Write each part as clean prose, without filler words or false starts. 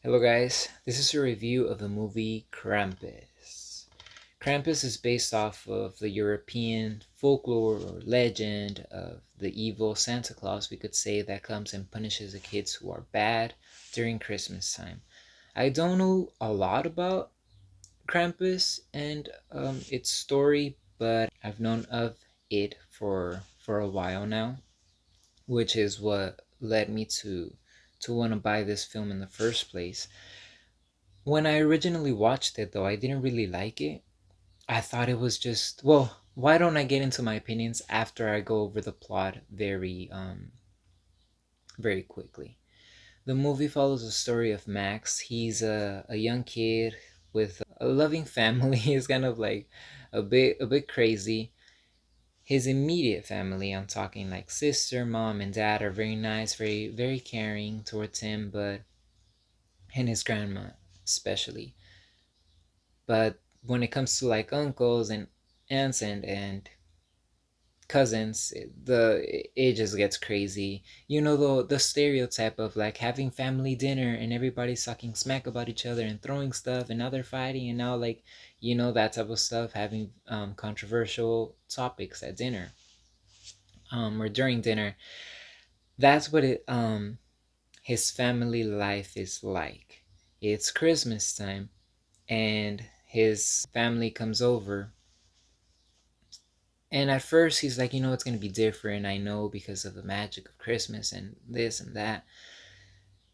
Hello, guys. This is a review of the movie Krampus. Krampus is based off of the European folklore or legend of the evil Santa Claus, we could say, that comes and punishes the kids who are bad during Christmas time. I don't know a lot about Krampus and its story, but I've known of it for a while now, which is what led me to want to buy this film in the first place. When I originally watched it, though, I didn't really like it. I thought it was just, well, why don't I get into my opinions after I go over the plot very quickly. The movie follows the story of Max. He's a young kid with a loving family. He's kind of like a bit crazy. His immediate family, I'm talking like sister, mom, and dad, are very nice, very caring towards him, but and his grandma especially. But when it comes to like uncles and aunts and cousins, it just gets crazy. You know, the stereotype of like having family dinner and everybody talking smack about each other and throwing stuff, and now they're fighting, and now, like, that type of stuff, having controversial topics at dinner, or during dinner. That's what it his family life is like. It's Christmas time, and his family comes over. And at first, he's like, it's going to be different. I know, because of the magic of Christmas and this and that.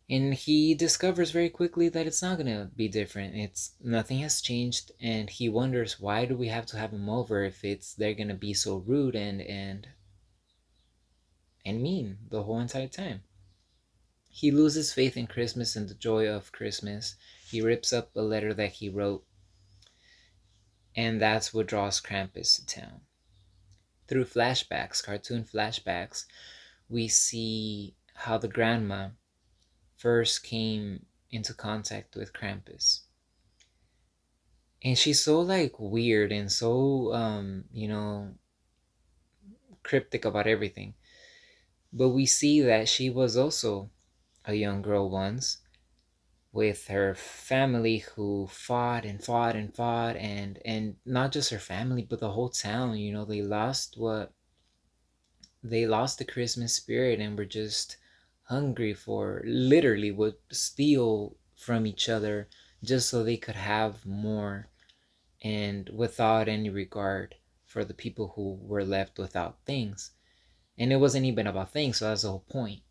And he discovers very quickly that it's not going to be different. It's nothing has changed. And he wonders, why do we have to have him over if they're going to be so rude and mean the whole entire time. He loses faith in Christmas and the joy of Christmas. He rips up a letter that he wrote. And that's what draws Krampus to town. Through flashbacks, cartoon flashbacks, we see how the grandma first came into contact with Krampus. And she's so like weird and so cryptic about everything. But we see that she was also a young girl once, with her family, who fought and fought and fought, and not just her family but the whole town. They lost the Christmas spirit and were just hungry for, literally would steal from each other just so they could have more, and without any regard for the people who were left without things. And it wasn't even about things, so that's the whole point.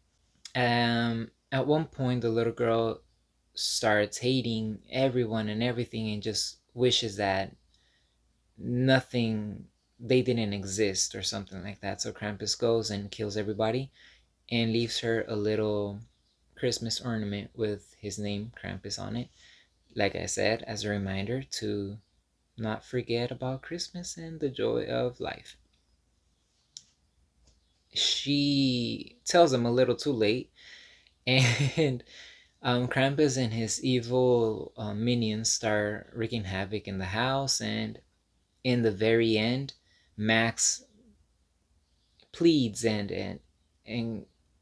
At one point, the little girl starts hating everyone and everything, and just wishes that nothing they didn't exist or something like that. So Krampus goes and kills everybody and leaves her a little Christmas ornament with his name, Krampus, on it. Like I said, as a reminder to not forget about Christmas and the joy of life. She tells him a little too late, and Krampus and his evil minions start wreaking havoc in the house. And in the very end, Max pleads and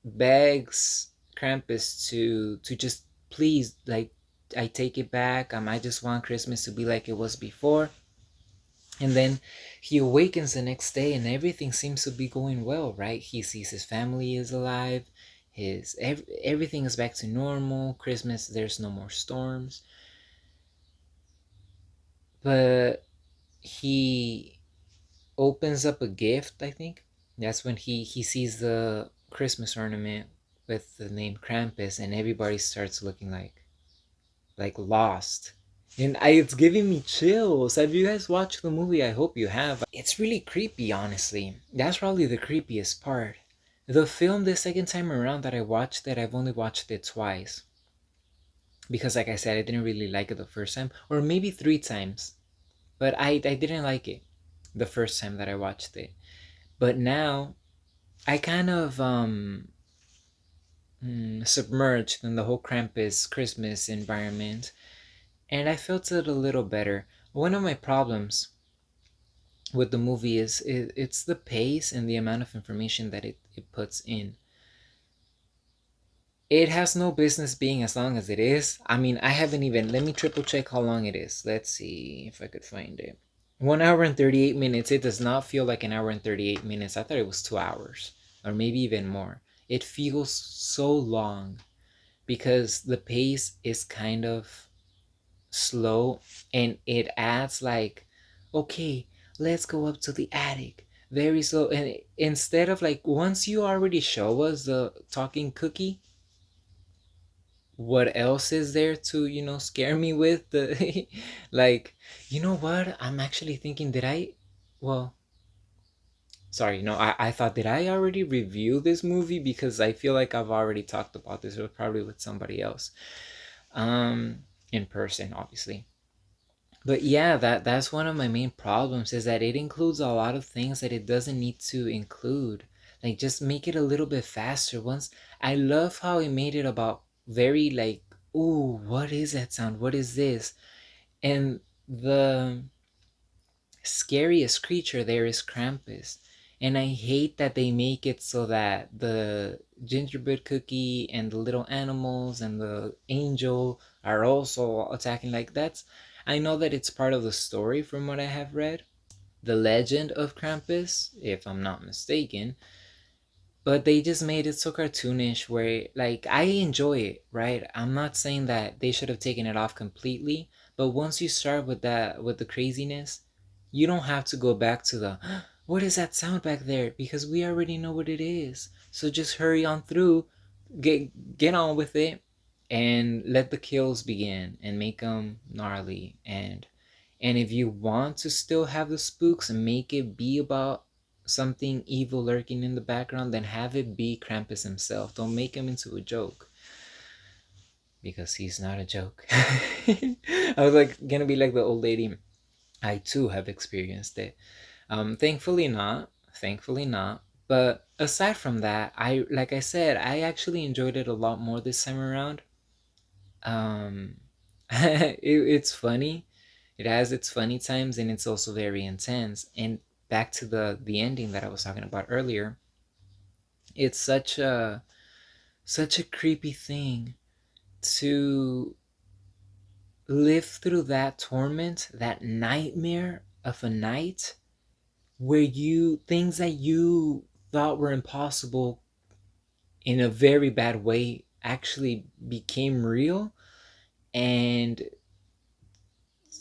begs Krampus to just please, like, I take it back. I just want Christmas to be like it was before. And then he awakens the next day, and everything seems to be going well, right? He sees his family is alive. Everything is back to normal. Christmas, there's no more storms. But he opens up a gift, I think. That's when he sees the Christmas ornament with the name Krampus, and everybody starts looking like lost. And it's giving me chills. Have you guys watched the movie? I hope you have. It's really creepy, honestly. That's probably the creepiest part. The film, the second time around that I watched it, I've only watched it twice. Because, like I said, I didn't really like it the first time. Or maybe three times. But I didn't like it the first time that I watched it. But now, I kind of submerged in the whole Krampus Christmas environment, and I felt it a little better. One of my problems with the movie is it's the pace and the amount of information that it puts in. It has no business being as long as it is. I mean, I haven't even. Let me triple check how long it is. Let's see if I could find it. 1 hour and 38 minutes. It does not feel like an hour and 38 minutes. I thought it was 2 hours or maybe even more. It feels so long because the pace is kind of slow and it adds like, okay, let's go up to the attic. Very slow. And instead of like, once you already show us the talking cookie, what else is there to scare me with the like, what I'm actually thinking, did I, well, sorry, no, I thought, did I already review this movie? Because I feel like I've already talked about this, or probably with somebody else, um in person, obviously. But yeah, that's one of my main problems, is that it includes a lot of things that it doesn't need to include. Like, just make it a little bit faster. Once, I love how it made it about very like, ooh, what is that sound? What is this? And the scariest creature there is Krampus. And I hate that they make it so that the gingerbread cookie and the little animals and the angel are also attacking. Like, that's, I know that it's part of the story from what I have read, the legend of Krampus, if I'm not mistaken. But they just made it so cartoonish where, like, I enjoy it, right? I'm not saying that they should have taken it off completely, but once you start with that, with the craziness, you don't have to go back to the what is that sound back there, because we already know what it is. So just hurry on through, get on with it, and let the kills begin and make them gnarly. And if you want to still have the spooks and make it be about something evil lurking in the background, then have it be Krampus himself. Don't make him into a joke, because he's not a joke. I was like gonna be like the old lady. I too have experienced it. Thankfully not. Thankfully not. But aside from that, I, like I said, I actually enjoyed it a lot more this time around. Um, it's funny. It has its funny times, and it's also very intense. And back to the ending that I was talking about earlier, it's such a creepy thing to live through that torment, that nightmare of a night where you, things that you thought were impossible in a very bad way actually became real, and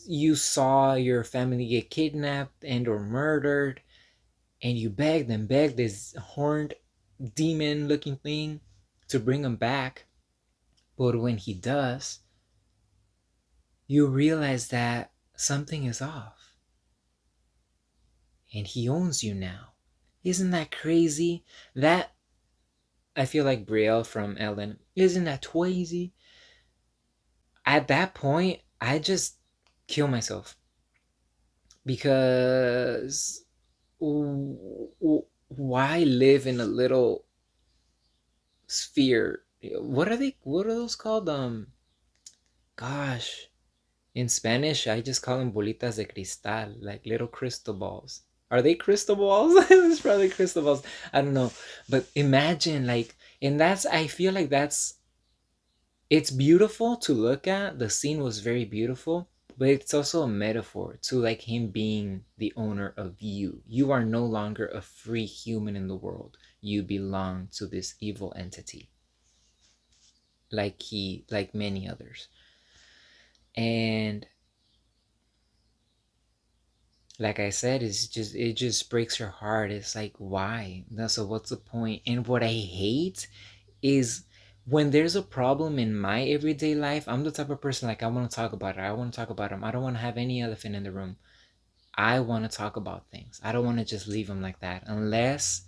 you saw your family get kidnapped and or murdered, and you begged this horned demon looking thing to bring him back. But when he does, you realize that something is off, and he owns you now. Isn't that crazy? That, I feel like Brielle from Ellen. Isn't that crazy? At that point, I just kill myself, because why live in a little sphere? What are they? What are those called? Gosh, in Spanish, I just call them bolitas de cristal, like little crystal balls. Are they crystal balls? It's probably crystal balls. I don't know, but imagine, like, and that's, I feel like that's, it's beautiful to look at. The scene was very beautiful, but it's also a metaphor to like him being the owner of you. You are no longer a free human in the world. You belong to this evil entity, like many others. And like I said, it just breaks your heart. It's like, why? So what's the point? And what I hate is when there's a problem in my everyday life, I'm the type of person, like, I want to talk about it. I want to talk about them. I don't want to have any elephant in the room. I want to talk about things. I don't want to just leave them like that, unless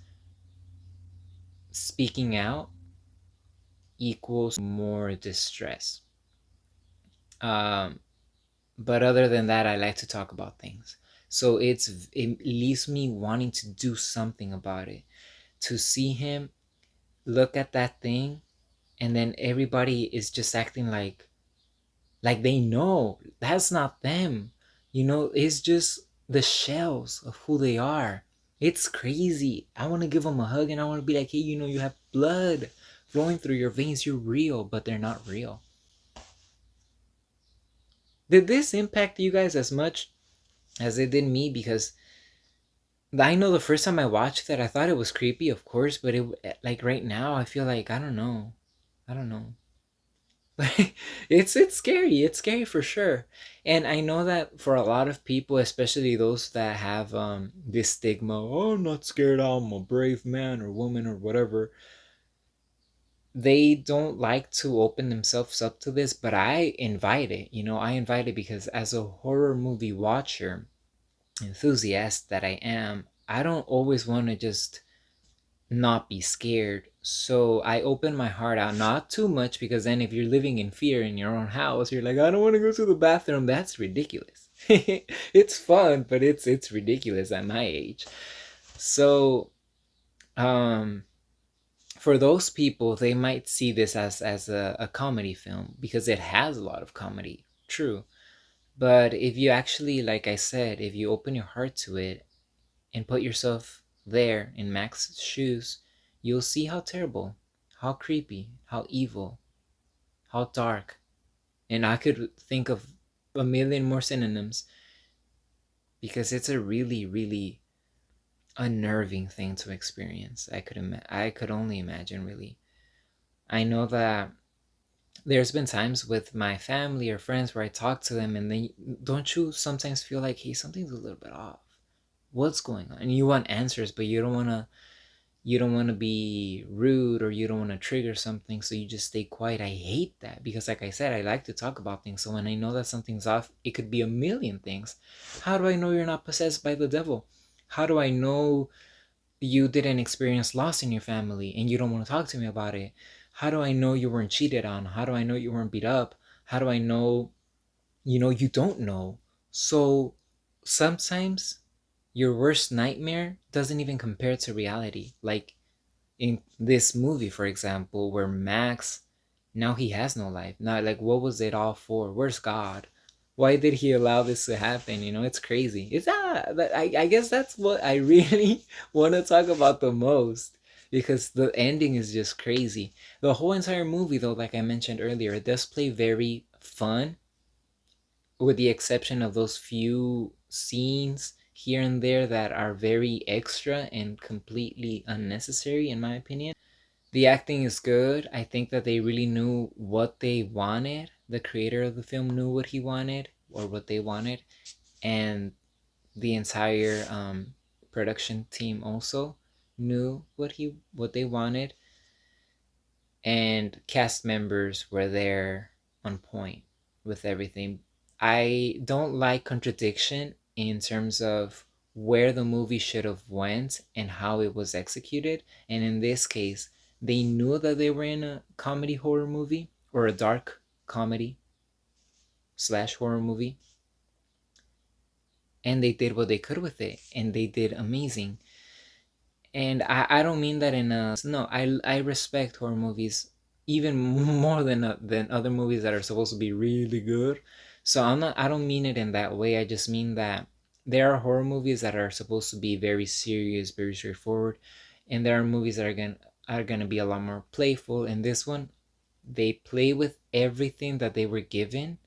speaking out equals more distress. Um, but other than that, I like to talk about things. So it leaves me wanting to do something about it. To see him look at that thing, and then everybody is just acting like they know that's not them. It's just the shells of who they are. It's crazy. I want to give them a hug, and I want to be like, hey, you have blood flowing through your veins. You're real, but they're not real. Did this impact you guys as much as it did me? Because I know the first time I watched it, I thought it was creepy, of course, but it, like, right now, I feel like I don't know. I don't know. It's scary. It's scary for sure. And I know that for a lot of people, especially those that have this stigma, oh, I'm not scared, I'm a brave man or woman or whatever. They don't like to open themselves up to this, but I invite it. I invite it because as a horror movie watcher, enthusiast that I am, I don't always want to just not be scared. So I open my heart out, not too much, because then if you're living in fear in your own house, you're like, I don't want to go to the bathroom. That's ridiculous. It's fun, but it's ridiculous at my age. So um for those people, they might see this as a comedy film because it has a lot of comedy. True. But if you actually, like I said, if you open your heart to it and put yourself there in Max's shoes, you'll see how terrible, how creepy, how evil, how dark. And I could think of a million more synonyms because it's a really, really unnerving thing to experience. I could only imagine, really. I know that there's been times with my family or friends where I talk to them and they don't you sometimes feel like, hey, something's a little bit off. What's going on? And you want answers, but you don't want to be rude or you don't want to trigger something, so you just stay quiet. I hate that because, like I said, I like to talk about things. So when I know that something's off, it could be a million things. How do I know you're not possessed by the devil? How do I know you didn't experience loss in your family and you don't want to talk to me about it? How do I know you weren't cheated on? How do I know you weren't beat up? How do I know you don't know? So sometimes your worst nightmare doesn't even compare to reality. Like in this movie, for example, where Max, now he has no life. Now, like, what was it all for? Where's God? Why did he allow this to happen? It's crazy. I guess that's what I really want to talk about the most because the ending is just crazy. The whole entire movie, though, like I mentioned earlier, it does play very fun, with the exception of those few scenes here and there that are very extra and completely unnecessary, in my opinion. The acting is good. I think that they really knew what they wanted. The creator of the film knew what he wanted or what they wanted, and the entire production team also knew what they wanted, and cast members were there on point with everything. I don't like contradiction in terms of where the movie should have went and how it was executed. And in this case, they knew that they were in a comedy horror movie or a dark comedy slash horror movie, and they did what they could with it, and they did amazing. And I don't mean that in a no. I respect horror movies even more than other movies that are supposed to be really good. So I don't mean it in that way. I just mean that there are horror movies that are supposed to be very serious, very straightforward, and there are movies that are gonna be a lot more playful. And this one, they play with everything that they were given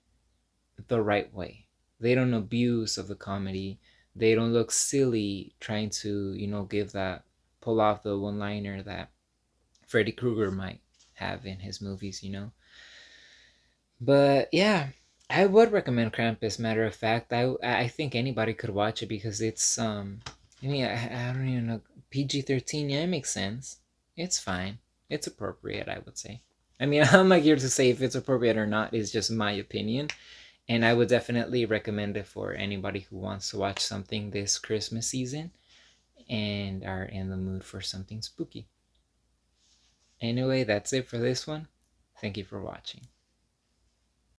the right way. They don't abuse of the comedy. They don't look silly trying to, give that, pull off the one liner that Freddy Krueger might have in his movies. But yeah, I would recommend Krampus. Matter of fact, I think anybody could watch it because it's I mean I don't even know, PG-13. Yeah, it makes sense. It's fine. It's appropriate, I would say. I mean, I'm not here to say if it's appropriate or not. It's just my opinion. And I would definitely recommend it for anybody who wants to watch something this Christmas season and are in the mood for something spooky. Anyway, that's it for this one. Thank you for watching.